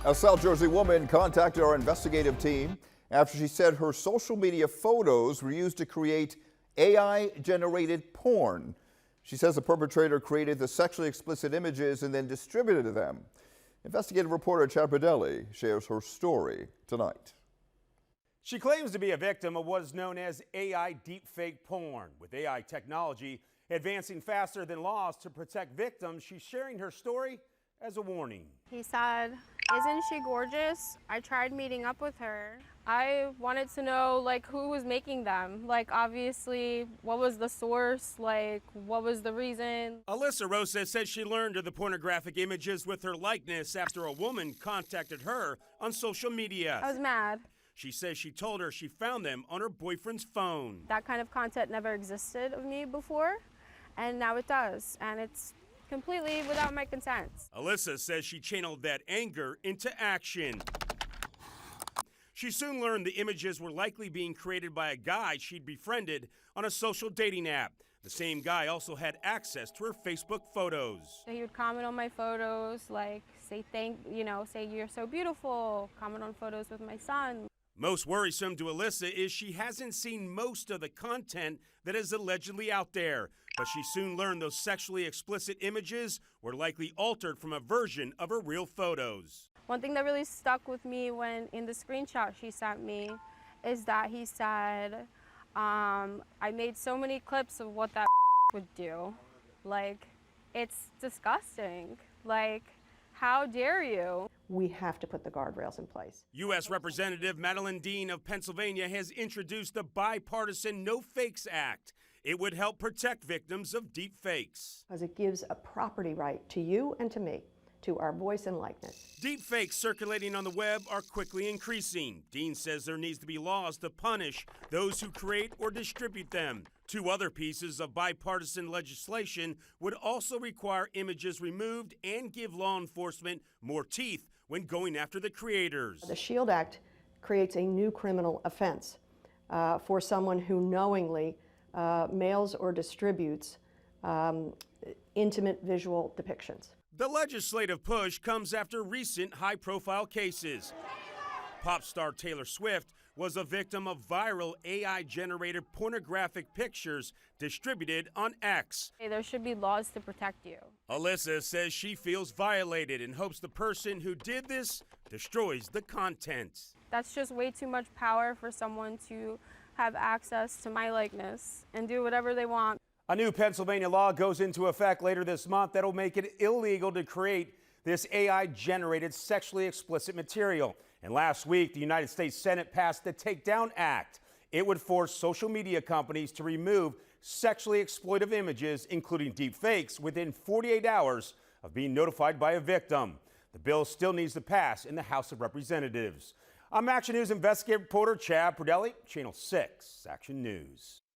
A South Jersey woman contacted our investigative team after she said her social media photos were used to create AI-generated porn. She says the perpetrator created the sexually explicit images and then distributed them. Investigative reporter Chad Bradelli shares her story tonight. She claims to be a victim of what is known as AI deepfake porn. With AI technology advancing faster than laws to protect victims, she's sharing her story as a warning. He said, "Isn't she gorgeous?" I tried meeting up with her. I wanted to know who was making them. Obviously, what was the source? What was the reason? Alyssa Rosa says she learned of the pornographic images with her likeness after a woman contacted her on social media. I was mad. She says she told her she found them on her boyfriend's phone. That kind of content never existed of me before, and now it does, and it's completely without my consent. Alyssa says she channeled that anger into action. She soon learned the images were likely being created by a guy she'd befriended on a social dating app. The same guy also had access to her Facebook photos. He would comment on my photos, say say you're so beautiful, comment on photos with my son. Most worrisome to Alyssa is she hasn't seen most of the content that is allegedly out there, but she soon learned those sexually explicit images were likely altered from a version of her real photos. One thing that really stuck with me when in the screenshot she sent me is that he said, I made so many clips of what that would do. It's disgusting. How dare you? We have to put the guardrails in place. U.S. Representative Madeline Dean of Pennsylvania has introduced the bipartisan No Fakes Act. It would help protect victims of deep fakes. Because it gives a property right to you and to me, to our voice and likeness. Deep fakes circulating on the web are quickly increasing. Dean says there needs to be laws to punish those who create or distribute them. Two other pieces of bipartisan legislation would also require images removed and give law enforcement more teeth when going after the creators. The SHIELD Act creates a new criminal offense for someone who knowingly mails or distributes intimate visual depictions. The legislative push comes after recent high-profile cases. Pop star Taylor Swift was a victim of viral AI-generated pornographic pictures distributed on X. There should be laws to protect you. Alyssa says she feels violated and hopes the person who did this destroys the content. That's just way too much power for someone to have access to my likeness and do whatever they want. A new Pennsylvania law goes into effect later this month that'll make it illegal to create this AI-generated sexually explicit material. And last week, the United States Senate passed the Takedown Act. It would force social media companies to remove sexually exploitive images, including deep fakes, within 48 hours of being notified by a victim. The bill still needs to pass in the House of Representatives. I'm Action News investigative reporter Chad Bradelli, Channel 6 Action News.